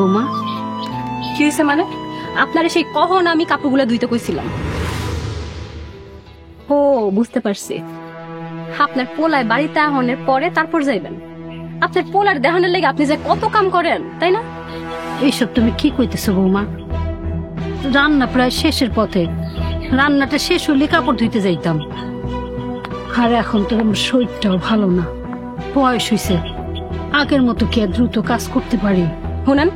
বৌমা কি হয়েছে? মানে আপনারা সেই কখন আমি কাপড়গুলো ধুইতে কইছিলাম। ও বুঝতে পারছি, আপনার পোলায় বাড়িতে আহনের পরে তারপর যাইবেন। আপনার পোলার দেহানের লেগে আপনি যে কত কাম করেন, তাই না? এইসব তুমি কি কইতেছো বৌমা? রান্না প্রায় শেষের পথে, রান্নাটা শেষ হলে কাপড় ধুইতে যাইতাম। আর এখন তো আমার শরীরটাও ভালো না, বয়স হয়েছে, আগের মতো কি আর দ্রুত কাজ করতে পারি? শুনেন,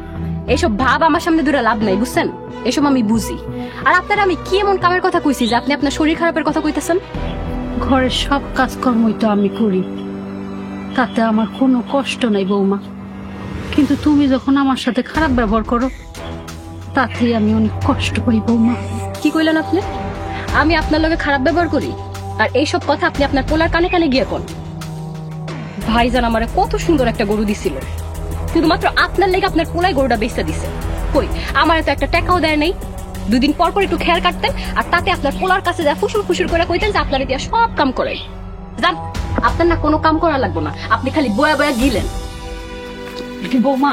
এইসব ভাব আমার সামনে দূরে লাভ নাই, বুঝছেন? এসব আমি বুঝি। আর আপনারা আমি কি এমন কামের কথা কইছি যে আপনি আপনার শরীর খারাপের কথা কইতেছেন? ঘরের সব কাজকর্মই তো আমি করি, তাতে আমার কোনো কষ্ট নাই বৌমা। কিন্তু তুমি যখন আমার সাথে খারাপ ব্যবহার করো, তাতেই আমি অনেক কষ্ট পাই বৌমা। কি কইলেন আপনি? আমি আপনার লগে খারাপ ব্যবহার করি? আর এইসব কথা আপনি আপনার পোলার কানে কানে গিয়ে কোন? ভাইজান আমারে কত সুন্দর একটা গরু দিছিল, শুধুমাত্র আপনার লেগে আপনার পোলাই গরুটা বেচতে দিছে। কই, আমার তো একটা টাকাও দেয় নাই। দুদিন পর পর একটু খেয়াল কাটতেন, আর তাতে আপনার পোলার কাছে যা ফুসুর ফুসুর করে কইতেন যে আপনার দিয়া সব কাম করে। জান, আপনার না কোনো কাম করা লাগবে না, আপনি খালি বয়া বয়া গিলেন। বৌমা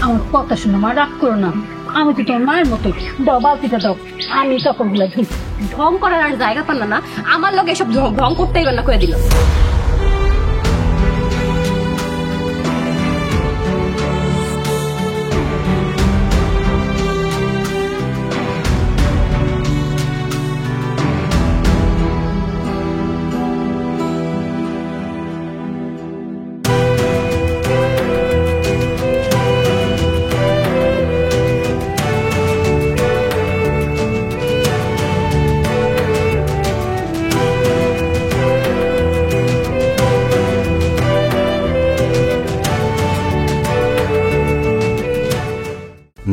আমার কথা শুনো, মা রাগ করো না, আমি তো তোমার মায়ের মতো। দাও বালতিটা দাও, আমি কাপড়গুলো ধুই। ঢং করার আর জায়গা পান না, আমার লগে এসব ঢং করতেই না কয়ে দিল।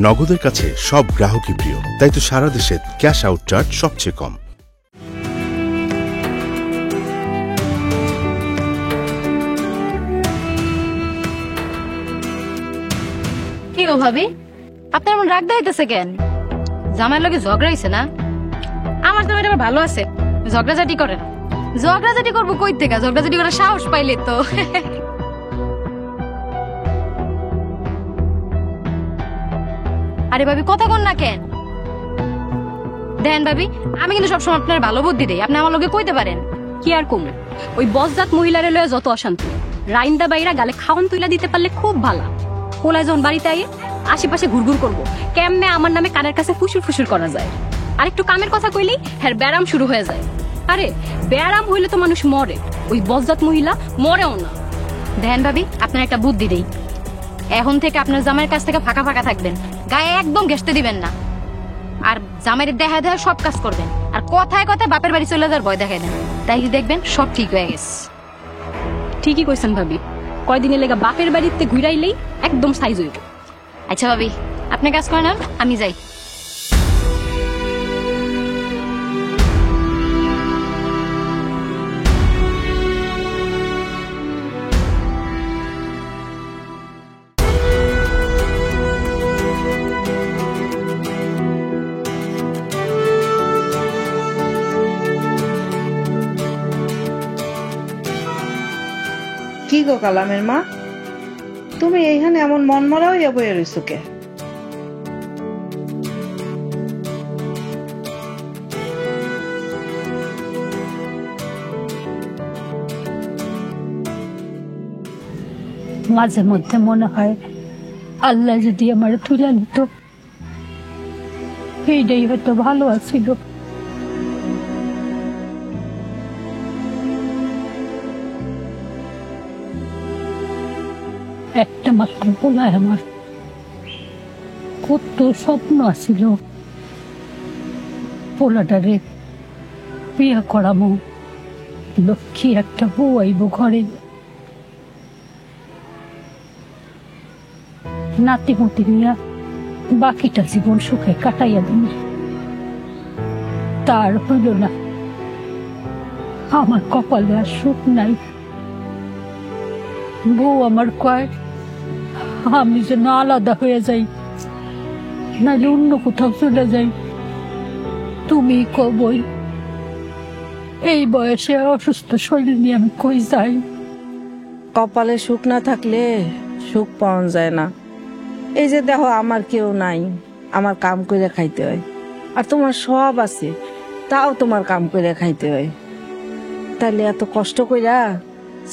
নগদের কাছে সব গ্রাহকই প্রিয়, তাই তো সারা দেশে ক্যাশ আউট চার্জ সবচেয়ে কম। কি গো ভাবি, আপনার এমন রাগ দেখাইতেছে কেন? জামাইয়ের লগে ঝগড়া হইছে না? আমার তো এটা ভালো আছে, ঝগড়াঝাটি করে না। ঝগড়াঝাটি করবো কই থেকে? ঝগড়াঝাটি করার সাহস পাইলে তো। আরে ভাবি কথা কন না কেন? দেন ভাবি, আমি কিন্তু সবসময় আপনার ভালো বুদ্ধি দেই, আপনি আমার লগে কইতে পারেন। কি আর কম, ওই বজ্জাত মহিলারে লয়ে যত অশান্তি, রাইন্দা বাইরা গালে খাওয়ান তুইলা দিতে পারলে খুব ভালো। পোলায় যখন বাড়িতে আইয়ে আশেপাশে ঘুরঘুর করবো, কেমনে আমার নামে কানের কাছে ফুসুর ফুসুর করা যায়। আর একটু কামের কথা কইলেই হ্যাঁ ব্যারাম শুরু হয়ে যায়। আরে ব্যারাম হইলে তো মানুষ মরে, ওই বজ্জাত মহিলা মরেও না। দেন ভাবি, আপনার একটা বুদ্ধি দেই, এখন থেকে আপনার জামাইয়ের কাছ থেকে ফাঁকা ফাঁকা থাকবেন, গায়ে একদম ঘেঁষতে দিবেন না। আর জামাইয়ের দেখা দেখা সব কাজ করবেন, আর কথায় কথায় বাপের বাড়ি চলে যাওয়ার ভয় দেখাই দেন, তাই দেখবেন সব ঠিক হয়ে গেছে। ঠিকই কইছেন ভাবি, কয়দিনের লেগা বাপের বাড়িতে ঘুরাইলেই একদম সাইজ হইব। আচ্ছা ভাবি, আপনি কাজ করেন, আমি যাই। কি গো কালামের মা, তুমি এইখানে এমন মন মরা হইয়া বইয়া রইছো কে? মাঝে মধ্যে মনে হয় আল্লাহ যদি আমার তুলে নিত, এইটাই হয়তো ভালো আছিল। একটা মাত্র পোলায় আমার, কত স্বপ্ন আছিল পোলাটারে বিয়া করামো, লক্ষ্মী একটা বউ আইব ঘরে, নাতি মুতি নিয়ে বাকিটা জীবন সুখে কাটাইয়া দিন, তার হইল না। আমার কপালে আর সুখ নাই। বউ আমার কয় আমি যেন আলাদা হয়ে যাই, নাইলে অন্য কোথাও চলে যাই। তুমি কবই, এই বয়সে অসুস্থ শরীর নিয়ে আমি কই যাই? কপালে সুখ না থাকলে সুখ পাওয়া যায় না। এই যে দেখো, আমার কেউ নাই, আমার কাম করে খাইতে হয়। আর তোমার সব আছে, তাও তোমার কাম করে খাইতে হয়। তাহলে এত কষ্ট কইরা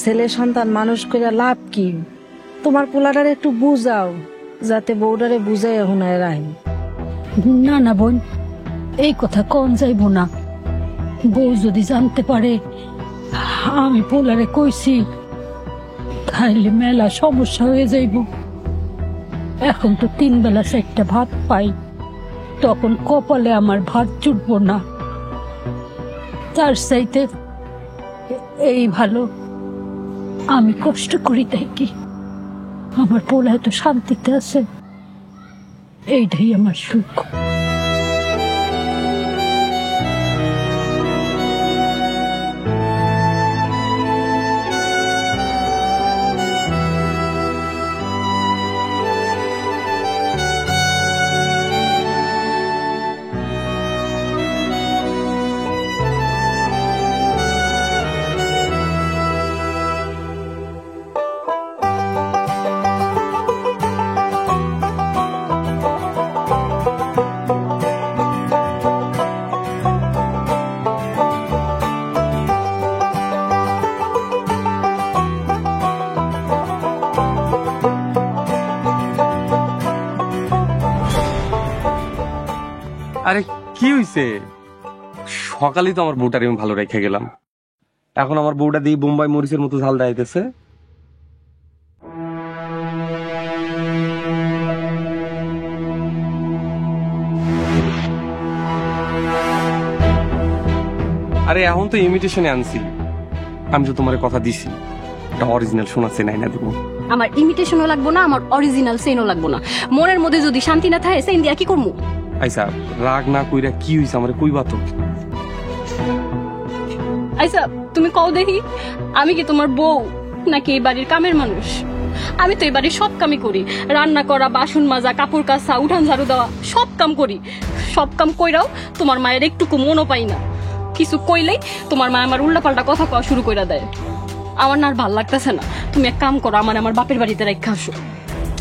ছেলে সন্তান মানুষ কইরা লাভ কি? তোমার পোলাটারে একটু বুঝাও, যাতে বউটারে বুঝাই এখন রাই। না না বোন, এই কথা কোন যাইব না। বউ যদি জানতে পারে আমি পোলারে কইছি, তাইলে মেলা সমস্যা হয়ে যাইব। এখন তো 3 বেলা 4টা ভাত পাই, তখন কপালে আমার ভাত জুটব না। তার চাইতে এই ভালো আমি কষ্ট করি থাকি, আমার পোলা এত শান্তিতে আছে, এইটাই আমার সুখ। আরে কি হইছে? সকালেই তো আমার বউটারে আমি ভালো রেখে গেলাম, এখন আমার বউটা দিয়ে বোম্বাই মরিচের মতো ঝাল দেখাইতেছে। আরে এখন তো ইমিটেশনে আনছি, আমি তো তোমার কথা দিছি, এটা অরিজিনাল শোনাচ্ছে নাই না দেবো। আমার ইমিটেশনও লাগবো না, আমার অরিজিনাল সেনও লাগবো না। মনের মধ্যে যদি শান্তি না থাকে, সেন দিয়া কি করবো? আইসা রাগ না কইরা কি হইছে আমার কইবা তো। আচ্ছা তুমি কও দেখি, আমি কি তোমার বউ নাকি এই বাড়ির কামের মানুষ? আমি তো এই বাড়ির সব কামই করি, রান্না করা, বাসন মাজা, কাপড় কাচা, উঠান ঝাড়ু দেওয়া, সব কাম করি। সব কাম কইরাও তোমার মায়ের একটুকু মনও পাই না। কিছু কইলেই তোমার মা আমার উল্টাপাল্টা কথা কওয়া শুরু কইরা দেয়। আমার না আর ভাল লাগতেছে না, তুমি এক কাম করো, আমার বাপের বাড়িতে রাখা আসো।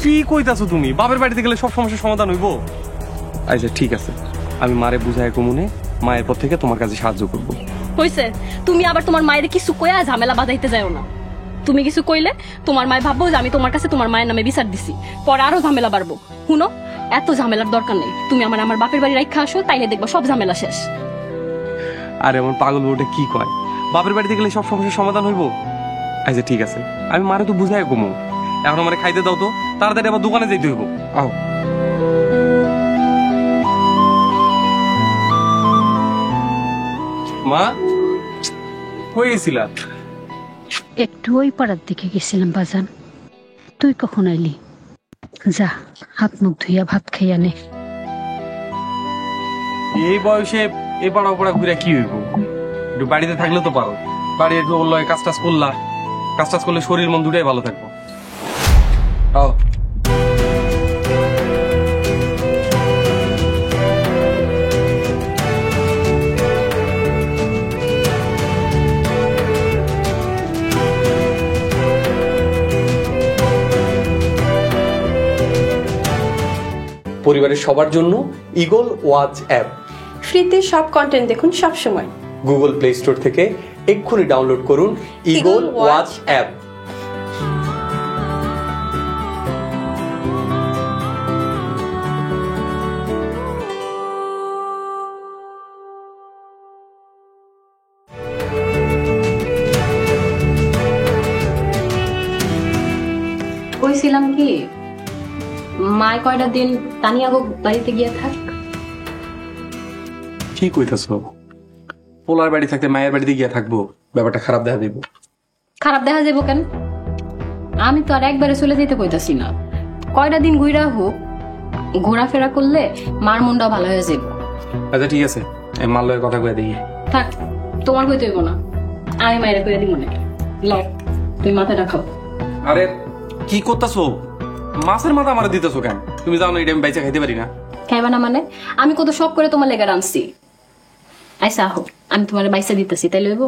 কি কইতাছো তুমি? বাপের বাড়িতে গেলে সব সমস্যার সমাধান হইব? আচ্ছা ঠিক আছে, আমি মারে বুঝায় কমুনে মায়ের পর থেকে তোমার কাছে সাহায্য করব। হইছে, তুমি আবার তোমার মায়ের কিছু কইয়া ঝামেলা বাঁধাইতে যাও না। তুমি কিছু কইলে তোমার মায় ভাববো যে আমি তোমার কাছে তোমার মায়ের নামে বিচার দিছি, পরে আরো ঝামেলা বাড়বো। শুনো, এত ঝামেলার দরকার নেই, তুমি আমার বাপের বাড়ি রাখা আসো, তাইলে দেখবো সব ঝামেলা শেষ। আরে আমার পাগল বউটা কি কয়, বাপের বাড়িতে গেলে সব সমস্যার সমাধান হইব? আচ্ছা ঠিক আছে, আমি মারে তো বুঝায় কমু। এখন আমারে খাইতে দাও তো, তাড়াতাড়ি আবার দোকানে যাইতে হইব। আও মা, কই গেছিলা? একটু ওই পাড়ার দিকে গেছিলাম বাজান। তুই কখন আইলি? যা হাত মুখ ধুইয়া ভাত খাইয়া নে। এই বয়সে এ পাড়া ওপাড়া ঘুরে কি হইব? একটু বাড়িতে থাকলে তো পারো, বাড়ি একটু বললো কাজ টাজ করলা, কাজ টাজ করলে শরীর মন দুটাই ভালো থাকবো। আও পরিবারের সবার জন্য ইগল ওয়াচ অ্যাপ ফ্রিতে সব কন্টেন্ট দেখুন সব সময়। গুগল প্লে স্টোর থেকে এক্ষুনি ডাউনলোড করুন ইগল ওয়াচ অ্যাপ। কইছিলাম কি, মায় কয়টা দিন তানিয়া বাড়িতে গিয়ে থাক। কি কইতাছ? পোলার বাড়ি থাকতে মায়ের বাড়িতে গিয়ে থাকবো, ব্যাপারটা খারাপ দেখা দিব। খারাপ দেখা যাবো কেন? আমি তো আর একবারে চলে যেতে কইতাছি না, কয়টা দিন ঘুরা হোক, ঘোরাফেরা করলে মার মনটাও ভালো হয়ে যাবে। আচ্ছা ঠিক আছে, আমি মার লগে কথা কয়ে দিই। থাক, তোমার কইতে হইব না, আমি মায়ের কইয়া দিব না। লও, তুমি মাথাটা খাও। আরে কি করতেছো? মাছের মাথা আমার দিতেছো কেন? তুমি জানো এটা আমি বাইচা খাইতে পারি না। খাইবা না মানে? আমি কত শখ করে তোমার লেগে রাঁধছি। আইসা আহো, আমি তোমার বাইসা দিতেছি, তাই লইব?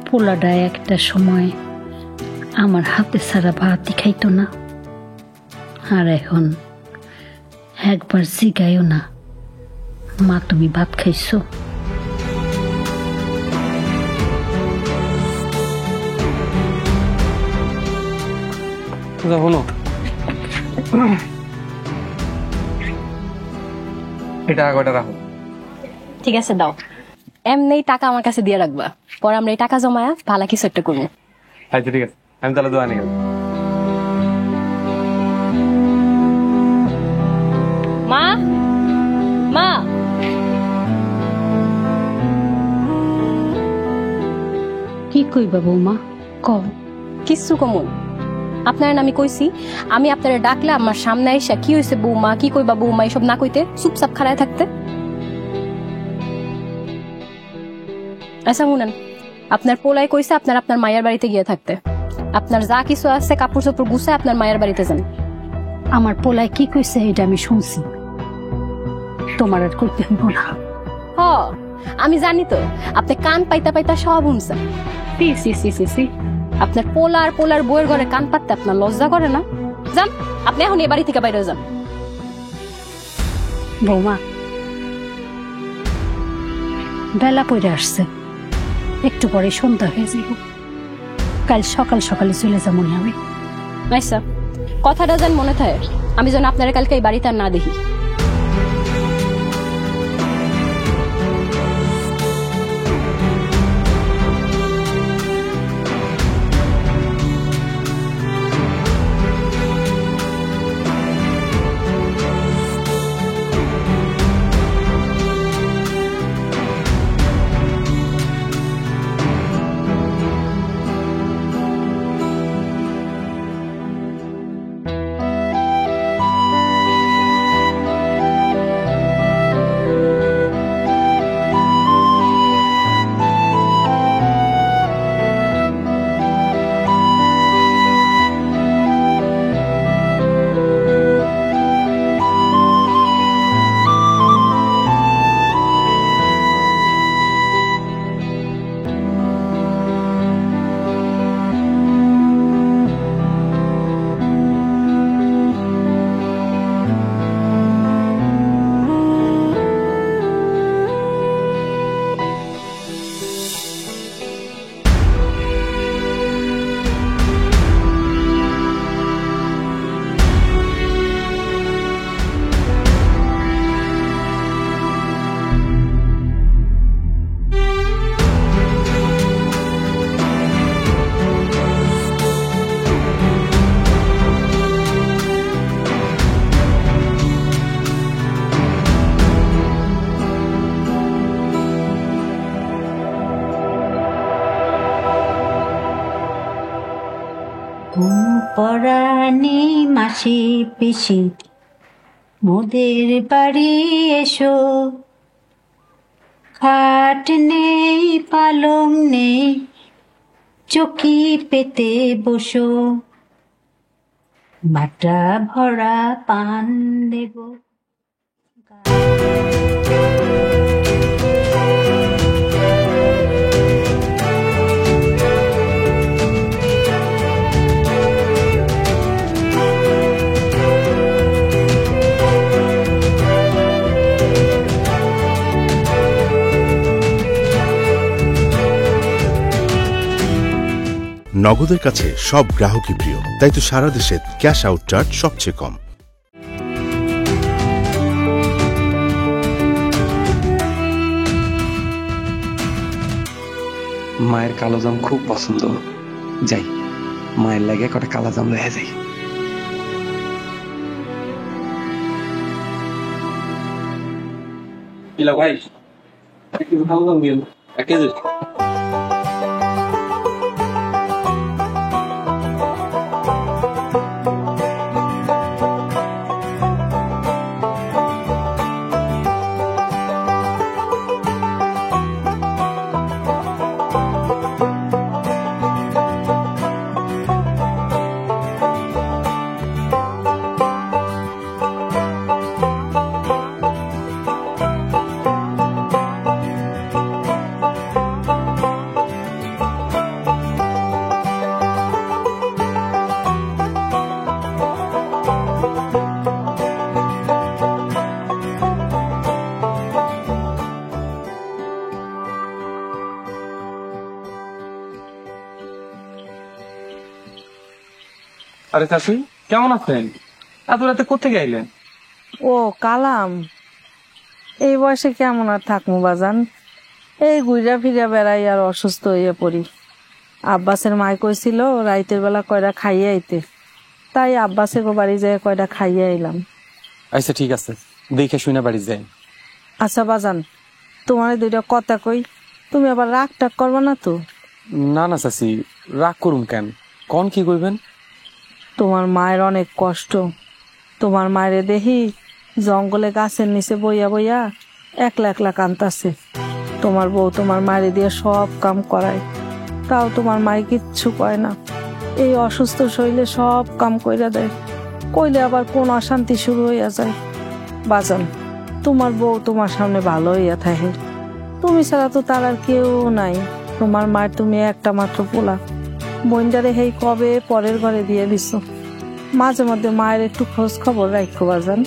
পোলাটা একটা সময় আমার হাতে ছাড়া ভাতই খাইতো না, আর এখন একবার জিগাইও না, মা তুমি ভাত খাইছো? শোনো, এটা কয়টা রাখো। ঠিক আছে, দাও। এমনি টাকা আমার কাছে দিয়ে রাখবা, পরে আমরা এই টাকা জমায়া ভালো কিছু একটা করবো। আচ্ছা ঠিক আছে, আমি তাহলে দোয়া নিয়ে গেলাম। মা, মা, কি কইবা বৌমা, কও। কিচ্ছু কমন। আপনার আমি কইছি, আমি আপনারা ডাকলে আমার সামনে আইসা কি হয়েছে বৌমা, কি কইবা বৌমা, এসব না কইতে চুপচাপ খাড়ায় থাকতে। আচ্ছা শুনেন, আপনার পোলাই কইছে আপনার আপনার মায়ের বাড়িতে গিয়ে থাকতে। আপনার যা কিছু আছে কাপড় চোপড় গুছায় আপনার মায়ের বাড়িতে যান। আমার পোলায় কি কইছে এটা আমি শুনছি, তোমার আর করতে হইব না। হ, আমি জানি তো, আপনি কান পাইতা পাইতা সব শুনছেন। সি সি সি সি সি, আপনার পোলার পোলার বইয়ের ঘরে কান পাততে আপনার লজ্জা করে না? যান, আপনি এখন এ বাড়ি থেকে বাইরে যান। বৌমা, বেলা পড়ে আসছে, একটু পরে সন্ধ্যা হয়ে যাব, কাল সকাল সকালে চলে যাবো আমি। আচ্ছা, কথাটা যেন মনে থাকে, আমি যেন আপনার কালকে এই বাড়িতে আর না দেখি। পরাণে মাসি পিসি মোদের বাড়ি এসো, খাট নেই পালং নেই চকি পেতে বসো, বাটা ভরা পান দেব। নগদের কাছে সব গ্রাহকই প্রিয়, তাই তো সারা দেশে ক্যাশ আউট চার্জ সবচেয়ে কম। মায়ের কালো জাম খুব পছন্দ, যাই মায়ের লাগে কটা কালো জাম লয়ে যাই। ইলা ভাই একটু ভালো দাম দিন 1 কেজি। আরে চাচি কেমন আছেন? এত রাতে কোথেকে আইলেন? ও কালাম, এই বয়সে কেমন আর থাকবো বাজান, এই ঘুরা ফিরা বেড়াই আর অসুস্থ হইয়া পড়ি। আব্বাসের মায় কইছিল রাইতের বেলা কয়টা খাইয়ে আইতে, তাই আব্বাসের বাড়ি যেয়ে কয়টা খাইয়ে আইলাম। আচ্ছা ঠিক আছে, দেখে শুনে বাড়ি যাই। আচ্ছা বাজান, তোমার দুইটা কথা কই, তুমি আবার রাগ টাগ করবা না তো? না না চাচি, রাগ করুম কেন, কোন কি কইবেন? তোমার মায়ের অনেক কষ্ট। তোমার মায়ের দেখি জঙ্গলে গাছের নিচে বইয়া বইয়া একলা একলা কান্তাছে। তোমার বউ তোমার মায়ের দিয়ে সব কাম করায়, তাও তোমার মায়ে কিচ্ছু কয় না। এই অসুস্থ শরীরে সব কাম কইরা দেয়, কইলে আবার কোন অশান্তি শুরু হইয়া যায়। বাজান, তোমার বউ তোমার সামনে ভালো হইয়া থাকে, তুমি ছাড়া তো তার আর কেউ নাই। তোমার মায়ের তুমি একটা মাত্র পোলা, বইন্ডারে হেই কবে পরের ঘরে দিয়ে দিছ। মাঝে মধ্যে মায়ের একটু খোঁজ খবর রাখো বাজান।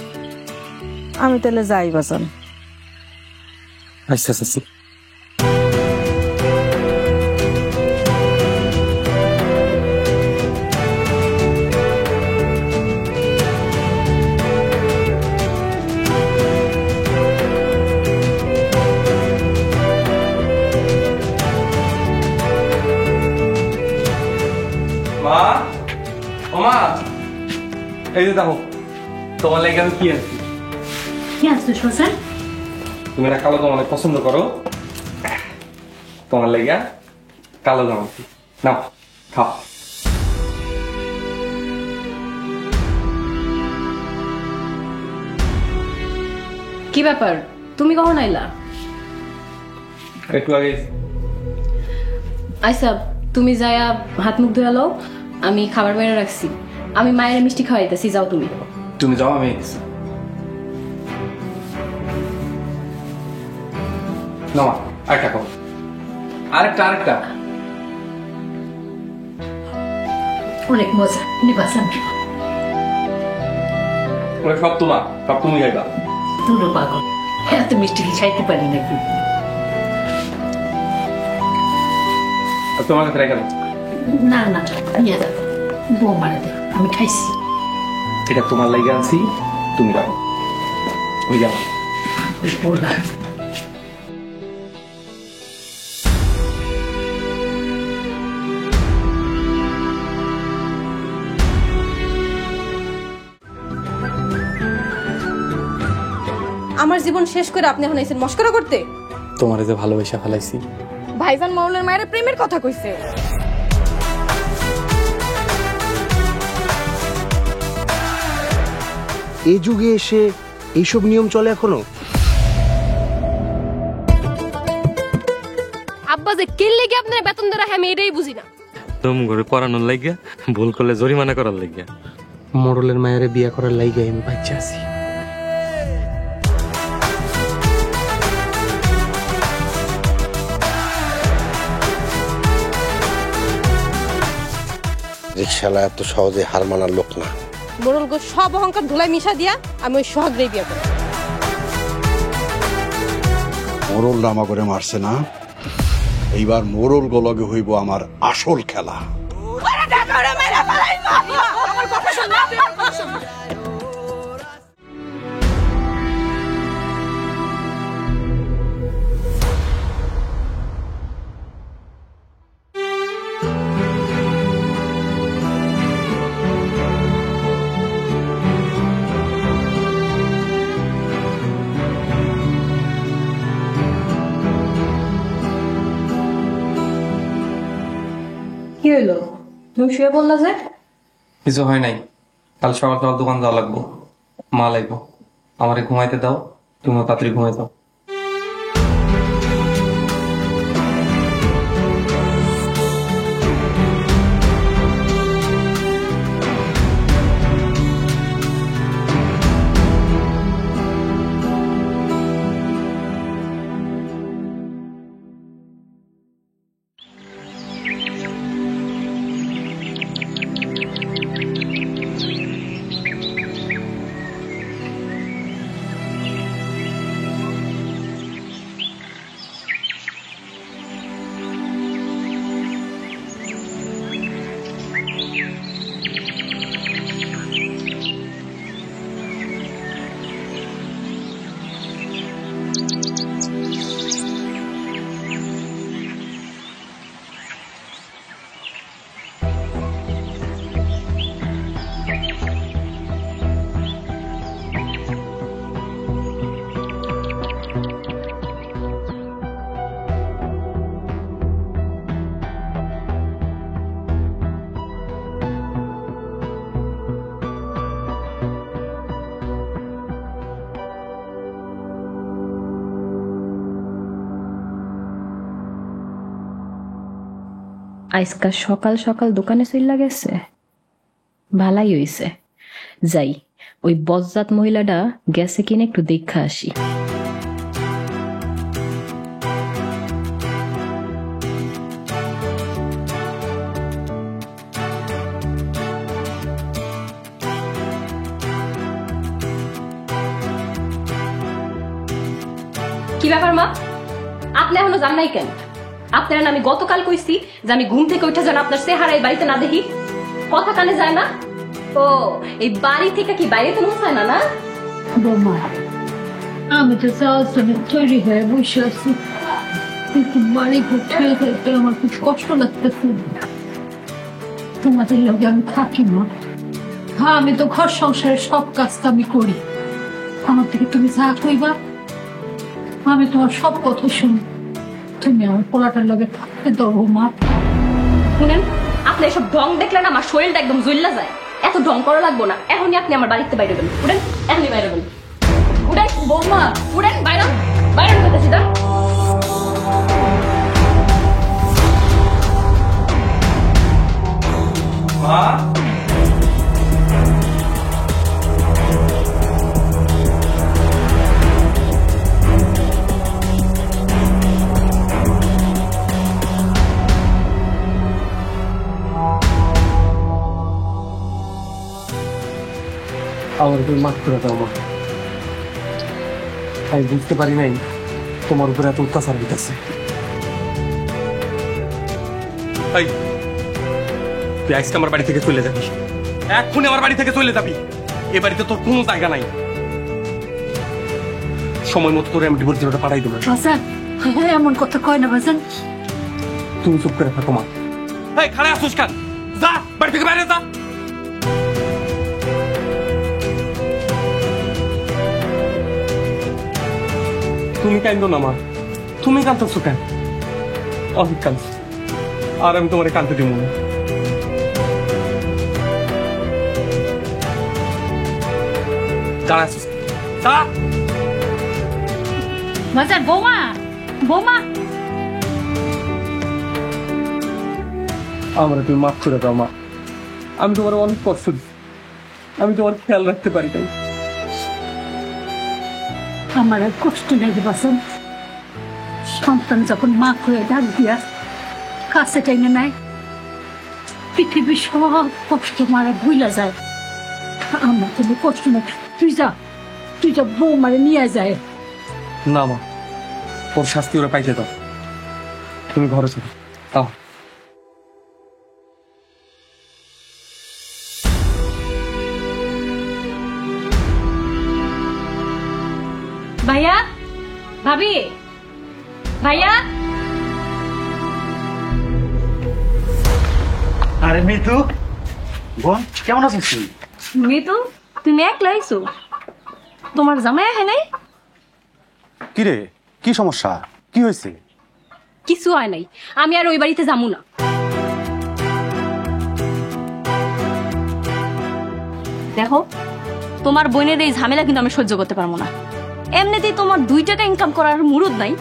আমি তাহলে যাই বাজান। আচ্ছা চাচি। মা, ও মা, এই যে দেখো তোমার লেগে আমি কি আনছি। কি আসছো শোষণ? তুমি না কালো জামা অনেক পছন্দ করো, তোমার লেগে কালো জামা আনছি। নাও খাও। কি ব্যাপার, তুমি কখন আইলা? একটু আগে। আইসা, তুমি যায়া হাত মুখ ধুয়ে লও, আমি খাবার বাইরে রাখছি। আমি মায়ের মিষ্টি খাওয়াইতেছি, যাও তুমি। তুমি যাও, আমি না আরেকটা খাও, আরেকটা আরেকটা। অনেক মজা, নিবাসান সব তোমার, সব তুমি খাইবা। দুটো পাগল, এত মিষ্টি কি খাইতে পারি নাকি? তোমার কাছে রেখে দাও। না না, নিয়ে যাও, বউ মারা দে, আমি খাইছি। এটা তোমার লাগে আনছি, তুমি রাখো। ওই যাও। বললাম আমার জীবন শেষ করে আপনি এখন এসেছেন মস্করা করতে? তোমার যে ভালোবাসা ফেলাইছি। ভাইজান মরলের মায়ের প্রেমের কথা কইছে। এই যুগে এসে এইসব নিয়ম চলে এখনো? আব্বা যে কে লেগে আপনার বেতন দেওয়া, আমি এটাই বুঝি না। দম করে পড়ানোর লাগিয়া, ভুল করলে জরিমানা করার লাগিয়া। মোড়লের মায়ের বিয়ে করার লাইগে আমি বাচ্চা আছি। রিকশালা এত সহজে হার মানার লোক না। মোরল গো সব অহংকার ধুলাই মিশা দিয়া আমি ওই সোহাগরে বিয়ে করব। মোরল নামা করে মারছে না, এইবার মোরল গোলগে হইব আমার আসল খেলা। হইলো তুমি শুয়ে বললা যে? কিছু হয় নাই, কাল সকাল সকাল দোকান যাওয়া লাগবো, মা লাগবো। আমারে ঘুমাইতে দাও, তুমিও তাড়াতাড়ি ঘুমাই দাও। আজকা সকাল সকাল দোকানে চইলা গেছে, ভালাই হইছে। যাই ওই বজ্জাত মহিলাটা গেছে কিনা একটু দেখা আসি। কি ব্যাপার মা, আপনি এখনো যান নাই কেন? আপনার আমি গতকাল কইছি যে আমি ঘুম থেকে উঠে যেন আপনার চেহারা এই বাড়িতে না দেখি, কথা কানে যায় না। ও এই বাড়ি থেকে কি বাইরে তো মন চায় না? না বৌমা, আমি তো যাওয়ার জন্য তৈরি হয়ে বসে আছি, কিন্তু বাড়ি ঘুরতে যেতে আমার খুব কষ্ট লাগতেছে। তোমাদের লগে আমি থাকি না। হ্যাঁ, আমি তো ঘর সংসারের সব কাজটা আমি করি। আমার থেকে তুমি যা কইবা আমি তোমার সব কথা শুনি। তুমি আমার পোলাটার লগে থাকতে দাও মা। শুনেন, আপনি এসব ঢং দেখলে না আমার শরীরটা একদম জ্বললা যায়। এত ঢং করা লাগবো না, এখনই আপনি আমার বাড়িতে বাইরে গেলেন। উঠেন, এখনই বাইরে গেলেন। উঠেন বৌমা, উঠেন, বাইরে বাইরে করতেছি না। মা, আমার উপর মাফ করে দাও মা। আমি বুঝতে পারি নাই তোমার উপরে এত অত্যাচার হইতেছে। তুই আজকে আমার বাড়ি থেকে চলে যাবি, এক্ষুনি আমার বাড়ি থেকে চলে যাবি। এ বাড়িতে তোর কোনো জায়গা নাই। সময় মতো তোরে আমি ডিভোর্স লেটারটা পাঠাই দেবো। বাজান, এমন কথা কয় না বাজান। তুমি চুপ করে থাকো মা। এই খাড়া আসুস কেন? যা বাড়ি থেকে বাইরে যা। তুমি কান্দো না মা, তুমি কান্দছো কেন? অনেক কান্দছো, আর আমি তোমারে কান্দতে দিব না। দাঁড়া আসুস, দাঁড়া। বাজান, বৌমা, বৌমা, আমরা তুমি মাফ করে দাও মা। আমি তোমার অনেক কষ্ট দিই, আমি তোমার খেয়াল রাখতে পারি নাই। আমার আর কষ্ট নেই বাসন। সন্তান যখন মা হয়ে ডাক দিয়া কাছে টেনে নেয়, পৃথিবীর সব কষ্ট মারা ভুলা যায়। আমার কোনো কষ্ট নেই। তুই যা বউ মারে নিয়ে যায়। না মা, ওর শাস্তি ওরা পাইতে দাও। তুমি ঘরে চলো। তাও ভাইয়া, ভাবি, ভাইয়া। আরে মিতু, বোন কেমন আছিস তুই? মিতু, তুমি একলা আইছো? তোমার জামাই আহে নাই? কি রে, কি সমস্যা, কি হয়েছে? কিছু হয় নাই, আমি আর ওই বাড়িতে যাবো না। দেখো তোমার বোনের এই ঝামেলা কিন্তু আমি সহ্য করতে পারবো না। এমনিতেই তোমার 2 টাকা ইনকাম করার মুরুদ নাই,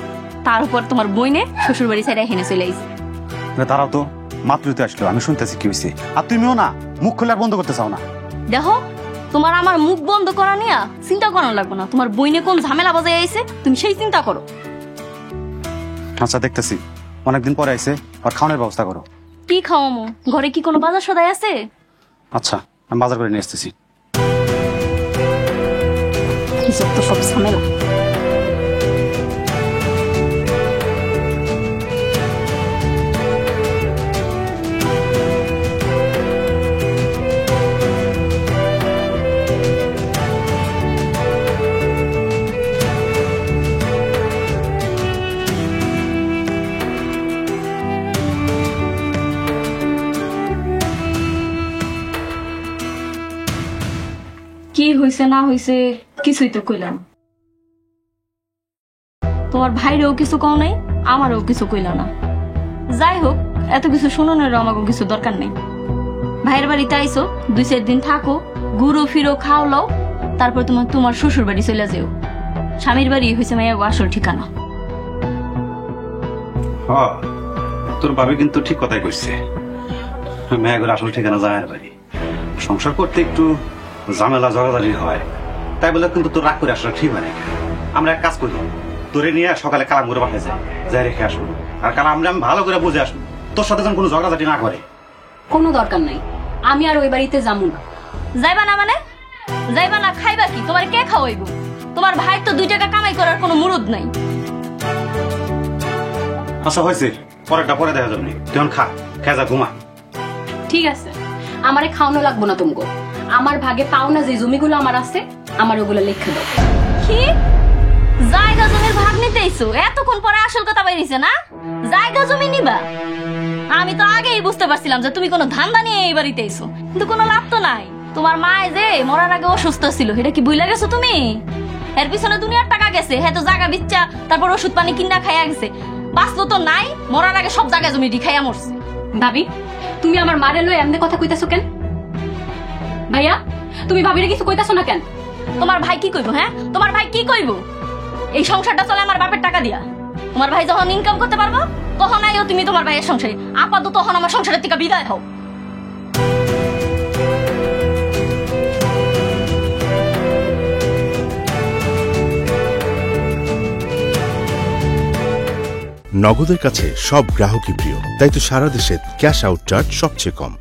তার উপর তোমার বোনে শ্বশুর বাড়ি ছেড়ে হেনে চলে আইছে। দাঁড়াও তো, মাত্রই তো আসলো, আমি শুনতেছি কি হয়েছে। আর তুমিও না মুখ খোলা বন্ধ করতে চাও না। দেখো তোমার আমার মুখ বন্ধ করা নিয়ে চিন্তা করানো লাগবে না। তোমার বইনে কোন ঝামেলা বাজায় আইছে তুমি সেই চিন্তা করো। আচ্ছা দেখতেছি, অনেকদিন পরে আইছে, আর খাওয়ানোর ব্যবস্থা করো। কি খাওয়ামো? ঘরে কি কোনো বাজার সদাই আছে? আচ্ছা আমি বাজার করে নিয়ে আসতেছি। যত সব ঝামেলা। কি হইছে না হইছে কিছুই তো কইলাম। তোমার ভাইরেও কিছু কও নাই, আমারও কিছু কইলা না। যাই হোক, এত কিছু শুনোনেরও আমাকে কিছু দরকার নেই। ভাইয়ের বাড়িতে আইসো, 2-4 দিন থাকো, ঘুরো ফিরো, খাও লও, তারপর তোমার শ্বশুর বাড়ি চলে যেও। স্বামীর বাড়ি হয়েছে মাইয়া আসল ঠিকানা। তোর ভাবি কিন্তু ঠিক কথাই কইছে, মেয়েগুলো আসল ঠিকানা জামাইয়ের বাড়ি। সংসার করতে একটু ঝামেলা জগাজারি হয়, তাই বলে কিন্তু তোর রাগ করে আসলে ঠিক হয় না। আমরা এক কাজ করি, তোরে নিয়ে সকালে কালাম করে বাসায় যাই রেখে আসবো, আর কালাম আমি ভালো করে বুঝে আসবো, তোর সাথে যেন কোনো ঝগড়াঝাটি না করে। কোনো দরকার নাই, আমি আর ওই বাড়িতে যাবো না। যাইবা না মানে? যাইবা না খাইবা কি? তোমার কে খাওয়াইব? তোমার ভাই তো 2 টাকা কামাই করার কোনো মুরুদ নাই। আচ্ছা হয়েছে, পরেরটা পরে দেখা যাবে, তুই খা, খেয়ে যা, ঘুমা। ঠিক আছে, আমারে খাওয়ানো লাগবো না তুমগো। আমার ভাগে পাওনা যে জমিগুলো আমার আছে, আমার ওগুলো লিখে দাও। কি জায়গা জমির ভাগ নিতে আইছো? এতক্ষণ পরে আসল কথা বাইরেছে না? জায়গা জমি নিবা? আমি তো আগেই বুঝতে পারছিলাম যে তুমি কোনো ধান্দা নিয়ে এই বাড়িতে আইছো, কিন্তু কোনো লাভ তো নাই। তোমার মা যে মরার আগে অসুস্থ ছিল, এটা কি ভুলে গেছো তুমি? এর পিছনে দুনিয়ার টাকা গেছে, হ্যাঁ তো জায়গা বিচ্চা, তারপর ওষুধ পানি কিনা খাইয়া গেছে, বাঁচলো তো নাই, মরার আগে সব জায়গা জমি খাইয়া মরছে। ভাবি, তুমি আমার মারে লয়ে এমনি কথা কইতাছো কেন? ভাইয়া, তুমি ভাবিরে কিছু কইতাছো না কেন? তোমার ভাই কি কইবো? হ্যাঁ, তোমার ভাই কি কইবো? এই সংসারটা চলে আমার বাপের টাকা দিয়া। তোমার ভাই যখন ইনকাম করতে পারবো তখন আইও তুমি তোমার ভাইয়ের সংসারে, আপাতত তখন আমার সংসারের থেকে বিদায় হও। নগদের কাছে সব গ্রাহকই প্রিয়, তাই তো সারা দেশে ক্যাশ আউট চার্জ সবচেয়ে কম।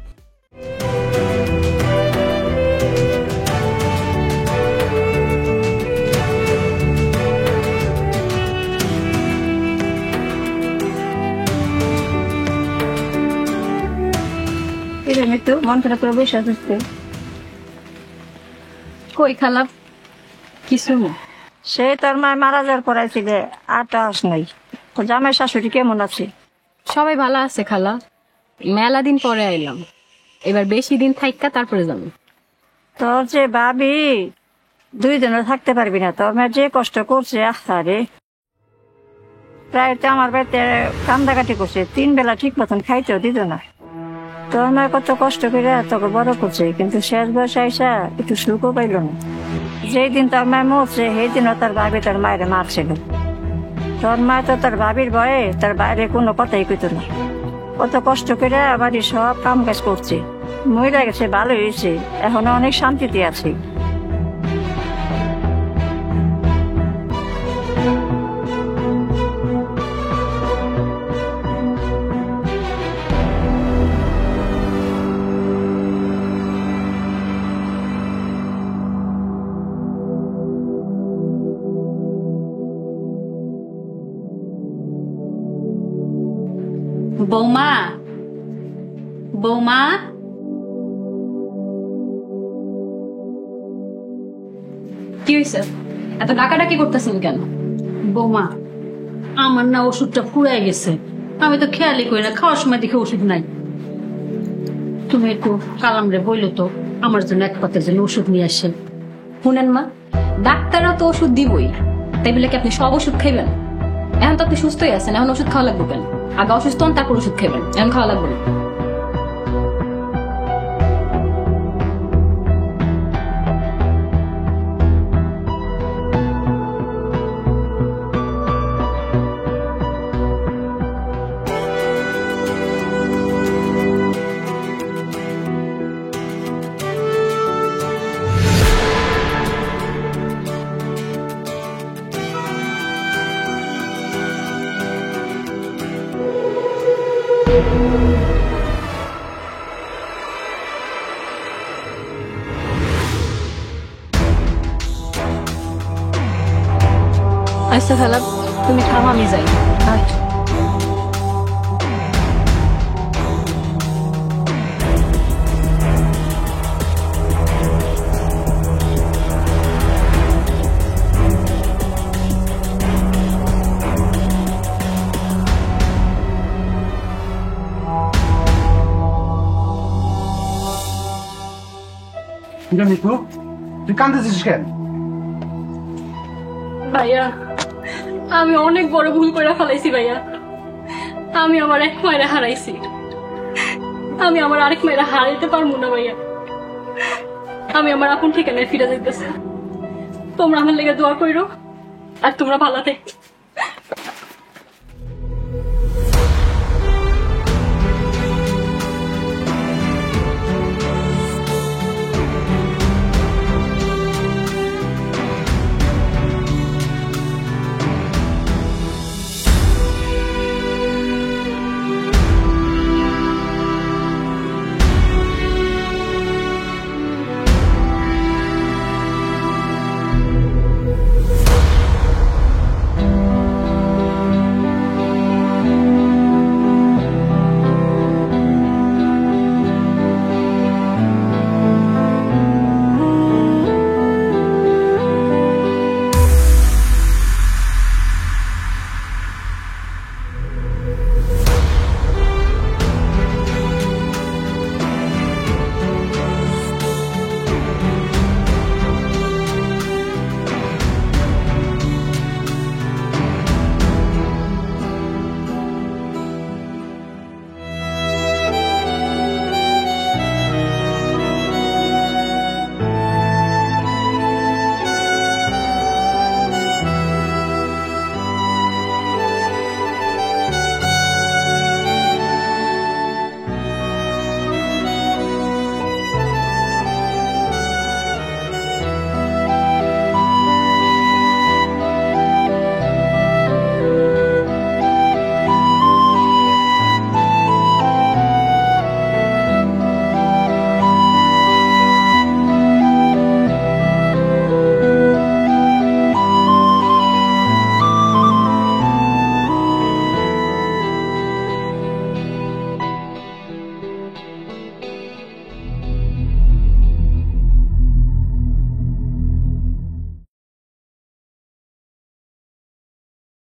মন খারাপ করে বসে আসছে। কই খালা? কিছু না। সে তোর মায় মারা যাওয়ার পড়াইছিল, আটা আস নাই। জামাই শাশুড়ি কেমন আছে? সবাই ভালো আছে খালা, মেলা দিন পরে আইলাম, এবার বেশি দিন থাইকা তারপরে যাবো। তোর যে ভাবি 2 দিনও থাকতে পারবি না, তোর মায়ের যে কষ্ট করছে। আরে প্রায় তো আমার বাড়িতে কান্দাকাটি করছে, 3 বেলা ঠিক মতন খাইতেও দিত না। তোর মায়ের কত কষ্ট করে তোকে বড় করছে, কিন্তু শেষ বয়সে আইসা একটু সুখও পাইল না। যেই দিন তোর মায় মরছে সেই দিনও তার ভাবি তার মায়ের মারছিল। তোর মায় তো তার ভাবির ভয়ে তার বাইরে কোনো কথাই কইত না। কত কষ্ট করে বাড়ি সব কাম কাজ করছে, মহিলা গেছে, ভালো হয়েছে, এখনো অনেক শান্তিতে আছে। বৌমা, বৌমা, কি হয়েছে? এত ডাকাডাকি করতেছেন কেন? বৌমা, আমার না ওষুধটা ফুরাই গেছে, আমি তো খেয়ালই করি না, খাওয়ার সময় দেখে ওষুধ নাই। তুমি একটু কালামরে বইলো তো আমার জন্য 1 পাতের জন্য ওষুধ নিয়ে আসে। শুনেন মা, ডাক্তাররা তো ওষুধ দিবই, তাই বলে কি আপনি সব ওষুধ খাইবেন? এখন তো আপনি সুস্থই আছেন, এখন ওষুধ খাওয়া লাগবে কেন? আগে অসুস্থ হন তারপর ওষুধ খাবেন, এখন খাওয়া লাগবে না। আচ্ছা খালা তুমি থাম আমি যাই। আচ্ছা মিঠু তুই কান্দেছিস কেন? ভাইয়া আমি অনেক বড় ভুল করে ফেলাইছি ভাইয়া। আমি আমার এক মায়েরা হারাইছি, আমি আমার আরেক মায়েরা হারাইতে পারবো না ভাইয়া। আমি আমার আপন ঠিকানায় ফিরে যাইতেছি। তোমরা আমার লেগে দোয়া করো আর তোমরা ভালো থেকো।